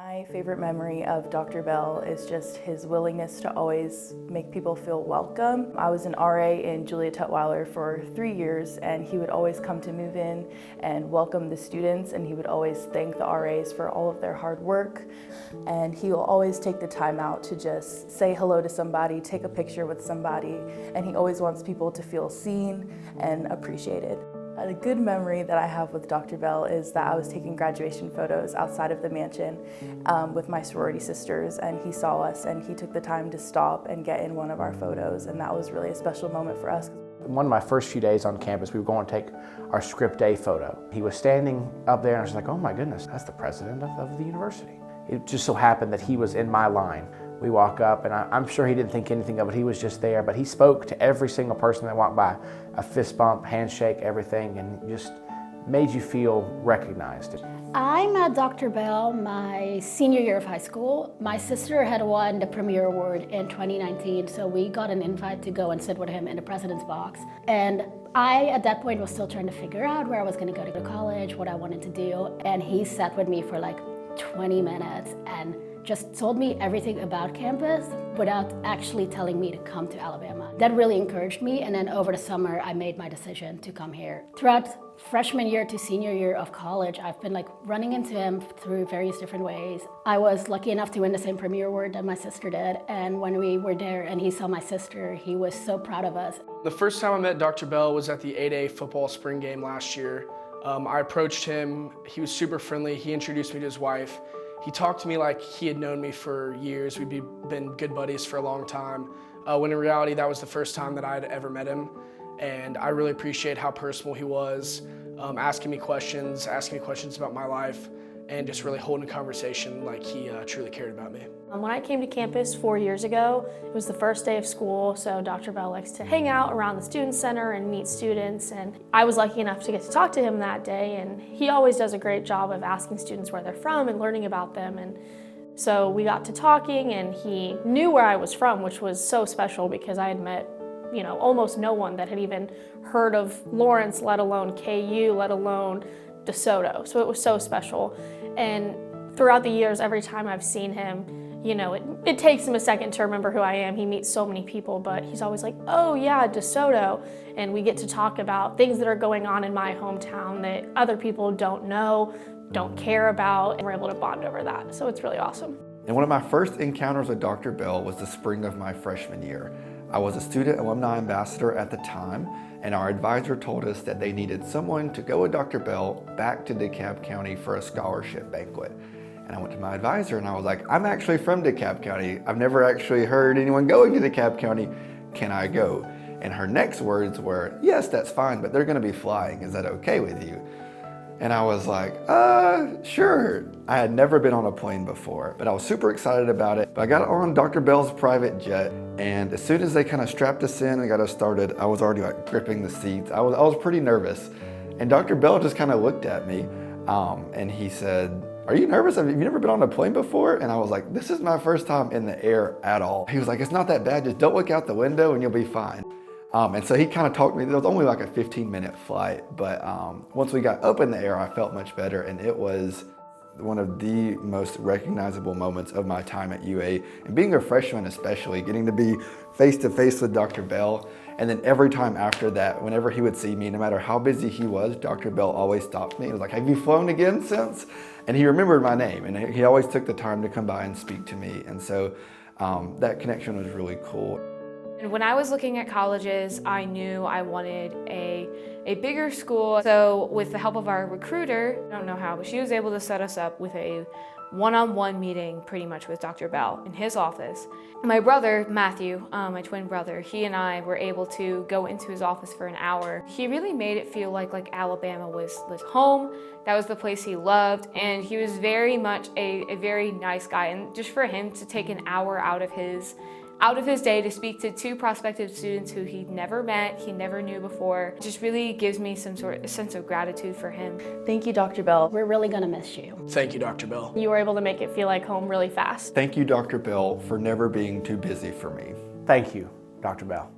My favorite memory of Dr. Bell is just his willingness to always make people feel welcome. I was an RA in Julia Tutwiler for 3 years, and he would always come to move in and welcome the students, and he would always thank the RAs for all of their hard work. And he will always take the time out to just say hello to somebody, take a picture with somebody, and he always wants people to feel seen and appreciated. A good memory that I have with Dr. Bell is that I was taking graduation photos outside of the mansion with my sorority sisters, and he saw us and he took the time to stop and get in one of our photos, and that was really a special moment for us. One of my first few days on campus, we were going to take our script day photo. He was standing up there and I was like, oh my goodness, that's the president of the university. It just so happened that he was in my line. We walk up, and I'm sure he didn't think anything of it. He was just there, but he spoke to every single person that walked by. A fist bump, handshake, everything, and just made you feel recognized. I met Dr. Bell my senior year of high school. My sister had won the Premier Award in 2019, so we got an invite to go and sit with him in the president's box. And I, at that point, was still trying to figure out where I was going to go to college, what I wanted to do. And he sat with me for like 20 minutes and just told me everything about campus without actually telling me to come to Alabama. That really encouraged me, and then over the summer I made my decision to come here. Throughout freshman year to senior year of college, I've been running into him through various different ways. I was lucky enough to win the same Premier Award that my sister did, and when we were there and he saw my sister, he was so proud of us. The first time I met Dr. Bell was at the 8A football spring game last year. I approached him, he was super friendly, he introduced me to his wife. He talked to me like he had known me for years. We'd been good buddies for a long time, when in reality that was the first time that I'd ever met him. And I really appreciate how personal he was, asking me questions about my life, and just really holding a conversation like he truly cared about me. When I came to campus 4 years ago, it was the first day of school, so Dr. Bell likes to hang out around the student center and meet students, and I was lucky enough to get to talk to him that day, and he always does a great job of asking students where they're from and learning about them. And so we got to talking, and he knew where I was from, which was so special because I had met almost no one that had even heard of Lawrence, let alone KU, let alone DeSoto. So it was so special. And throughout the years, every time I've seen him, it takes him a second to remember who I am. He meets so many people, but he's always like, oh yeah, DeSoto. And we get to talk about things that are going on in my hometown that other people don't know, don't care about, and we're able to bond over that. So it's really awesome. And one of my first encounters with Dr. Bell was the spring of my freshman year. I was a student alumni ambassador at the time, and our advisor told us that they needed someone to go with Dr. Bell back to DeKalb County for a scholarship banquet. And I went to my advisor and I was like, I'm actually from DeKalb County. I've never actually heard anyone going to DeKalb County. Can I go? And her next words were, yes, that's fine, but they're gonna be flying. Is that okay with you? And I was like, sure. I had never been on a plane before, but I was super excited about it. But I got on Dr. Bell's private jet, and as soon as they kind of strapped us in and got us started, I was already gripping the seats. I was pretty nervous. And Dr. Bell just kind of looked at me, and he said, are you nervous? Have you never been on a plane before? And I was like, this is my first time in the air at all. He was like, it's not that bad, just don't look out the window and you'll be fine. And so he kind of talked me, there was only like a 15-minute flight, but once we got up in the air, I felt much better, and it was one of the most recognizable moments of my time at UA. And being a freshman especially, getting to be face-to-face with Dr. Bell, and then every time after that, whenever he would see me, no matter how busy he was, Dr. Bell always stopped me. He was like, have you flown again since? And he remembered my name, and he always took the time to come by and speak to me. And so that connection was really cool. And when I was looking at colleges, I knew I wanted a bigger school. So with the help of our recruiter, I don't know how, but she was able to set us up with a one-on-one meeting pretty much with Dr. Bell in his office. My brother, Matthew, my twin brother, he and I were able to go into his office for an hour. He really made it feel like Alabama was home. That was the place he loved, and he was very much a very nice guy. And just for him to take an hour out of his day to speak to two prospective students who he'd never met, he never knew before, just really gives me some sort of sense of gratitude for him. Thank you, Dr. Bell. We're really gonna miss you. Thank you, Dr. Bell. You were able to make it feel like home really fast. Thank you, Dr. Bell, for never being too busy for me. Thank you, Dr. Bell.